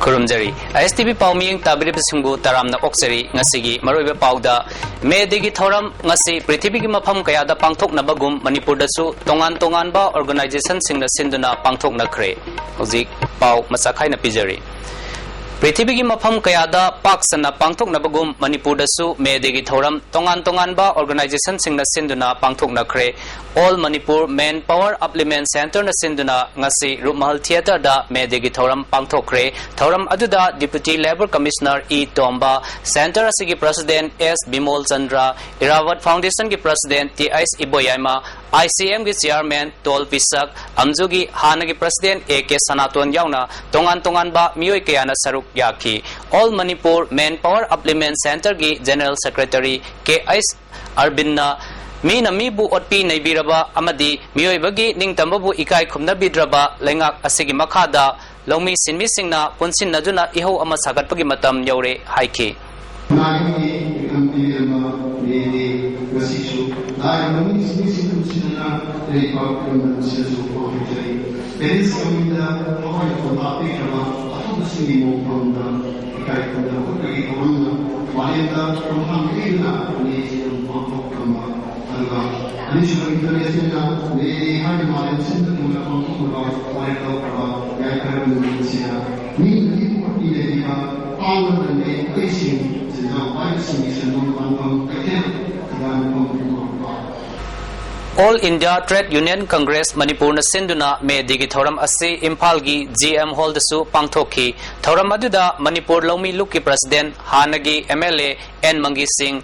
Kurumjari ISTV Pauming Tabirib Singbu Taramna Oksari Ngasigi Maroiba Pauda May.3 Thoram Ngasi Prithibigi Mafam Kayada Pangthok Nabagum Manipur Dasu Tongan Ba Organization Singna Sinduna Pangthok Nakre Hozik Pau Masakai na Pijari Prithibigi Mafam Kayada Paksana Pangthok Nabagum Manipur Dasu May.3 Thoram Tongan Ba Organization Singna Sinduna Pangthok Nakre All Manipur Manpower Upliftment Center na Sinduna Ngasi Rumahal Theater da May.3 Thoram Pangthokre Thoram Aduda Deputy Labor Commissioner E Tomba Center Asigi President S Bimol Chandra Irawat Foundation ki President T.S. Iboyama ICM ki Chairman Tol Pisak Amzugi Hanagi President A.K. Sanaton Yauna Tongan Ba Miyoi Kayana Saruk Yaki All Manipur Manpower Upliftment Center ki General Secretary K.S. Arbinna Mina mibu otpi naibiraba amadi miyoibagi ningtambabu ikai khumnabidraba lengak asigi makhada longmi sinmi singna punsin naduna iho ama sagatpagi matam yaure haiki All India Trade Union Congress Manipur na Sinduna May.3 Thoram Asi Imphalgi GM Hall dasu Pangthokhi Thoram aduda Manipur Lomi Luki President Hanagi MLA N Mangi Singh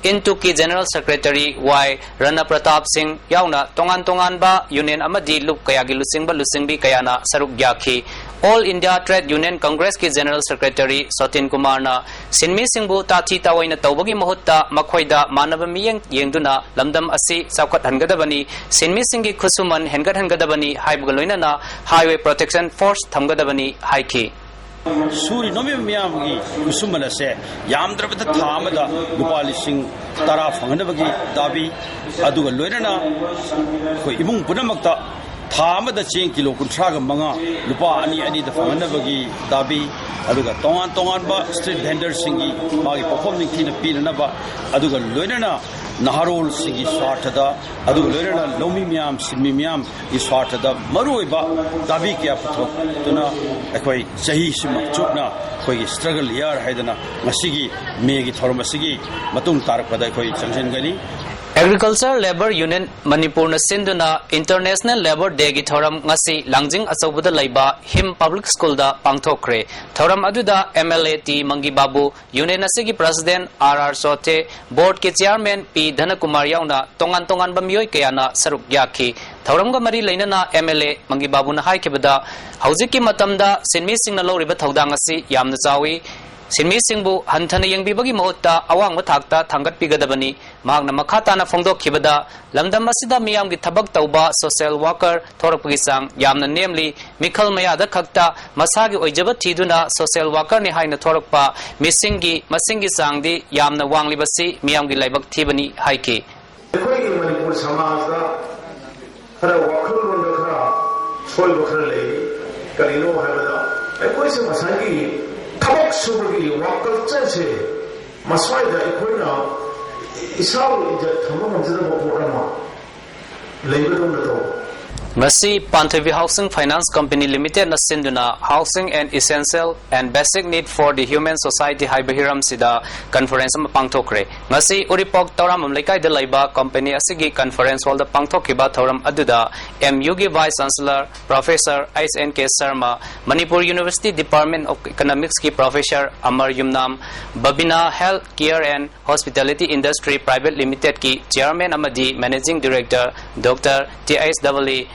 Intuki General Secretary Y Rana Pratap Singh Yauna Tongan Ba Union Amadi Luk Kayagi Lusingbi Kayana Saruk Yaki All India Trade Union Congress ki General Secretary Sotin Kumar na Sinmi Singbu Tati Tawai na Taubagi Mahutta Makhoida Manaba Miyang Yengduna Lamdam Asi Saukat Hangadabani Sinmi Singi Kusuman Hangadabani Haibgaloina na Highway Protection Force Thamgadabani Haiki Suri nomi miyamgi kusumala se yamdrabata thamada lupali sing tara fanganabagi dabi aduga loirana ko imung punamakta thamada cheng kilo kuntraga manga lupa ani da fanganabagi dabi aduga tongan ba street vendor singi magi performing thina pinana ba aduga loirana Naharol Singi Swartada, Adu Lurana, Lomi Miam, Simimiam, is Swartada, Maruiba, Davikia Patok, Tuna, Equi, Sahi Simak Chukna, Koi struggle yar Haidana, Masigi, Megi Tormasigi, Matung Tarpada Koi Chanjangani. Agriculture Labor Union Manipur na Sinduna International Labor Day gi thoram ngasi langjing achaubuda laiba Him Public School da pangthokre thoram aduda MLA T Mangi Babu Union asigi President RR Sote Board ke Chairman P Dhanakumar yauna tongan ba miyoi kayana saruk yaki thoram ga mari leinana MLA Mangi Babu na haikebada haujiki matamda sinmi singna loriba thodang asi yamna chawi Sinmi Singbu Hantana Yangbibagi Mohota Awang Matakta Tangat Pigadabani Magna Makatana Fondo Kibada Lamdam Masida Miyam Gitabak Tauba Social Worker Thorapagisang Yamna namely Mikal Mayada Kakta Masagi Ojaba Tiduna Social Worker ni Haina Thorakpa Misingi Masingi Sangdi Yamna Wanglibasi Miyam Gilaibak Tibani Haiki Tabak subagi wakal cese maswaida ikoina isaw ija thamam amjada programa leibadum nato Masi Panthevi Housing Finance Company Limited na Sinduna Housing and Essential and Basic Need for the Human Society Haibahiram Sida Conference ma pangthokre Masi Uripok Tauram Amlaikai de Laiba Company Asigi Conference Hall da pangthokiba Tauram Aduda MUG Vice Chancellor Professor S.N.K. Sharma Manipur University Department of Economics ki Professor Amar Yumnam Babina Health Care and Hospitality Industry Private Limited ki Chairman Amadi Managing Director Dr. T.S.W.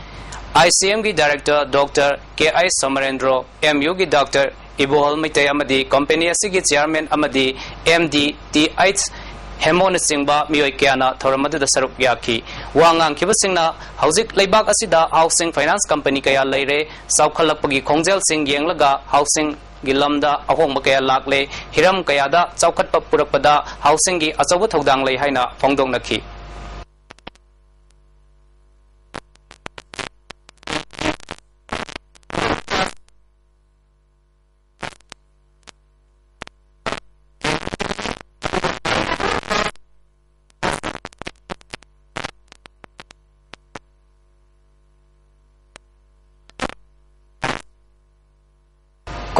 ICM ki Director Dr. K.I. Samarendro MU ki Dr. Ibohol Mitay Amadi Company Asigi Chairman Amadi MD T.H. Hemon Singba Miyoi Kiana Thoramadu da Saruk Yaki Wangang Kibasingna Housing Laibak Asida Housing Finance Company Kaya Laire Saukhalapagi Kongjel Sing Yenglaga Housing Gilamda Ahong Makaya Lakle Hiram Kayada Saukat Papurapada Housing Gi Azawa Thodang Lay Haina Pongdong Naki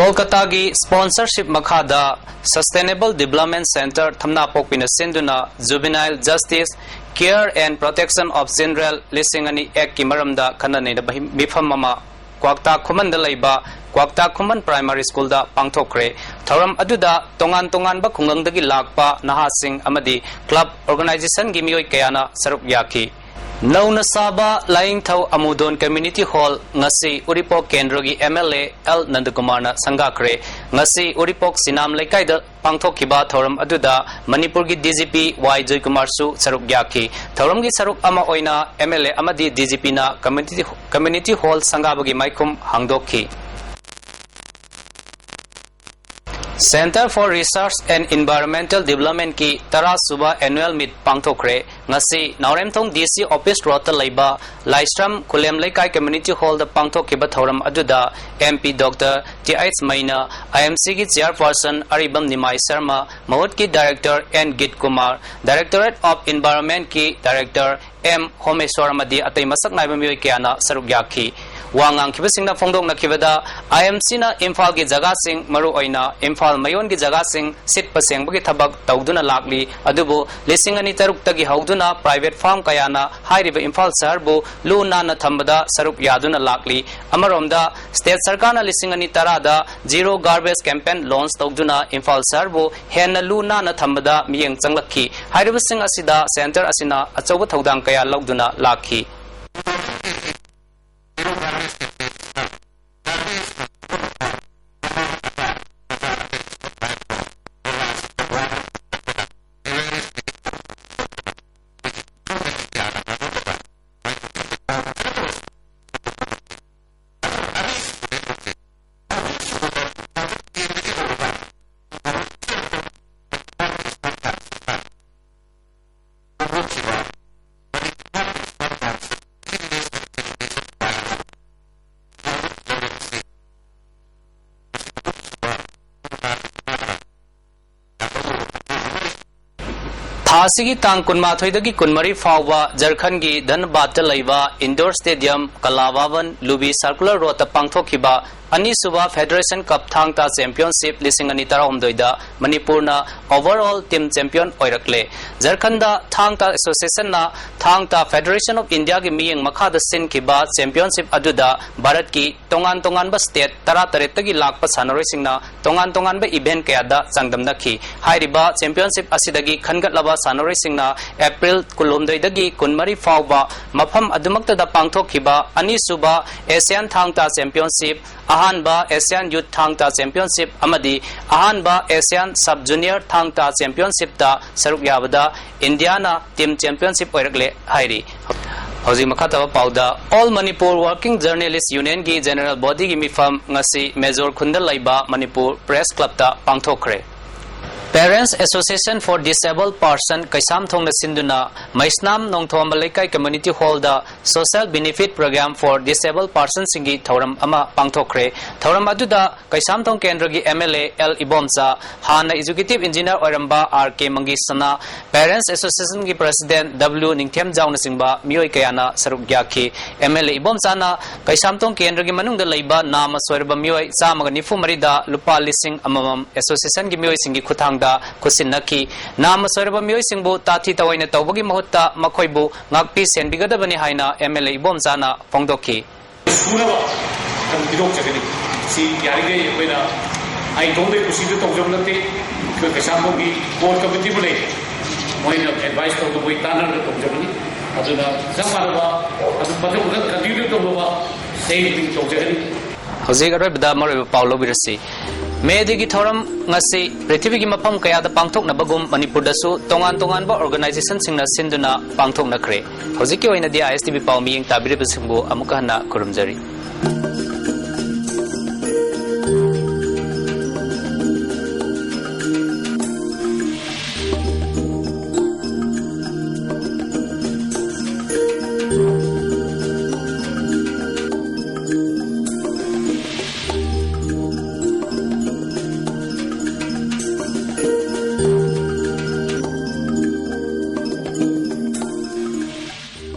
Kolkata gi sponsorship makhada Sustainable Development Center thamna pokpina sinduna Juvenile Justice Care and Protection of Children Lisingani Act ki maramda khanane da bifam mama Kwakta Khuman da laiba Kwakta Khuman Primary School da pangthokre thoram aduda tongan ba khungang lakpa nahasing amadi club organization gi mioi kayana saruk yaki Nauna Saba Lying Thau Amudon Community Hall ngasi Uripok Kendrogi MLA L Nandakumarna Sangakre ngasi Uripok Sinam Laikai da pangthokiba thoram aduda Manipur gi DGP Y Joykumar su saruk yaki thoram gi saruk ama oina MLA amadi DGP na community hall sangabagi maikum hangdokhi Center for Research and Environmental Development ki Tara Suba Annual Meet pangthokre ngasi Nauremthong DC Office Rota Laiba Laistram Kulem Laikai Community Hall da pangthokiba thoram aduda MP Dr. T.H. Maina IMC ki Chairperson Aribam Nimai Sharma Mahut ki Director N. Git Kumar Directorate of Environment ki Director M. Homeswar Madi atay masak naiba miyoy kayana saruk yaki Wangang kibasingna fongdong na kibada IMC na Imphal gi jaga sing maru oina Imphal mayon gi jaga sing sit paseng bagi thabak tawduna lakli adubu lisingani taruk tagi hauduna private farm kayana hairiba Imphal sahar bu lu na thambada saruk yaduna lakli amaromda state sarkar na lisingani tarada zero garbage campaign launch tawduna Imphal sahar bu henna lu na thambada miyeng changlakhi hairiba sing asida center asina achoba thodang kaya lawduna lakhi Asigi tang kunma thoidagi kunmari fawwa Jharkhand gi Dhanbad ta laiba indoor stadium Kalawawan Lubi circular road ta pangthokhiba ani suba Federation Cup thangta championship lisingani tarahomdoida Manipur na overall team champion oirakle Jharkhand da thangta association na thangta Federation of India gi miyeng makha da sin kiba championship aduda Bharat ki tongan ba state tara taretagi lakpa sanaroi singna tongan ba event kaya da changdamna ki hairiba championship asidagi khangatlaba sanaroi singna April kulomdoidagi kunmari fawba mafam adumakta da pangthokhiba ani suba Asian thangta championship Ahanba Asian Youth Thangta Championship amadi Ahanba Asian Sub Junior Thangta Championship ta saruk yabada Indiana Team Championship oirakle hairi Hoji makata pauda All Manipur Working Journalists Union gi General Body gi mifam ngasi Major Khundal laiba Manipur Press Club ta pangthokre Parents Association for Disabled Person Kaisam Thongna Sinduna Maisnam Nongthom Malaikai Community Hall da Social Benefit Program for Disabled Persons singi thoram ama pangthokre thoram aduda Kaisam Thong Kendra gi MLA L Ibomsa Hana Executive Engineer Oiramba RK Mangisana Parents Association gi President W Ningthem Jauna Singba mioi kayana saruk gyakhi MLA Ibomsa na Kaisam Thong Kendra gi manung da laiba nama soirba mioi chamaga nifu marida lupa lising amamam association gi mioi singi khutang Kusinaki Nama Sorba Muisingbu Tati Tawina Tawagi Mahutta Makoibu Ngakpi Senbigadabani Haina MLA Bomzana Fongdoki Suraba kan bidok chakani si yarige pena ai dongde kusidu tawjamnate ke kasambogi board committee bule moina advice to boi tanar tawjamni aduna samaraba adu padu udan continue to baba same thing tawjani Hojik aroi bada maro Paulo Birasi May.3 thoram ngasi Prithibigi mafam kaya da pangthok na bagum Manipur da su tongan ba organization singna sinduna pangthok na kre hojiki oina di ISTV paw miyeng tabire bisingbu amuka na kurumjari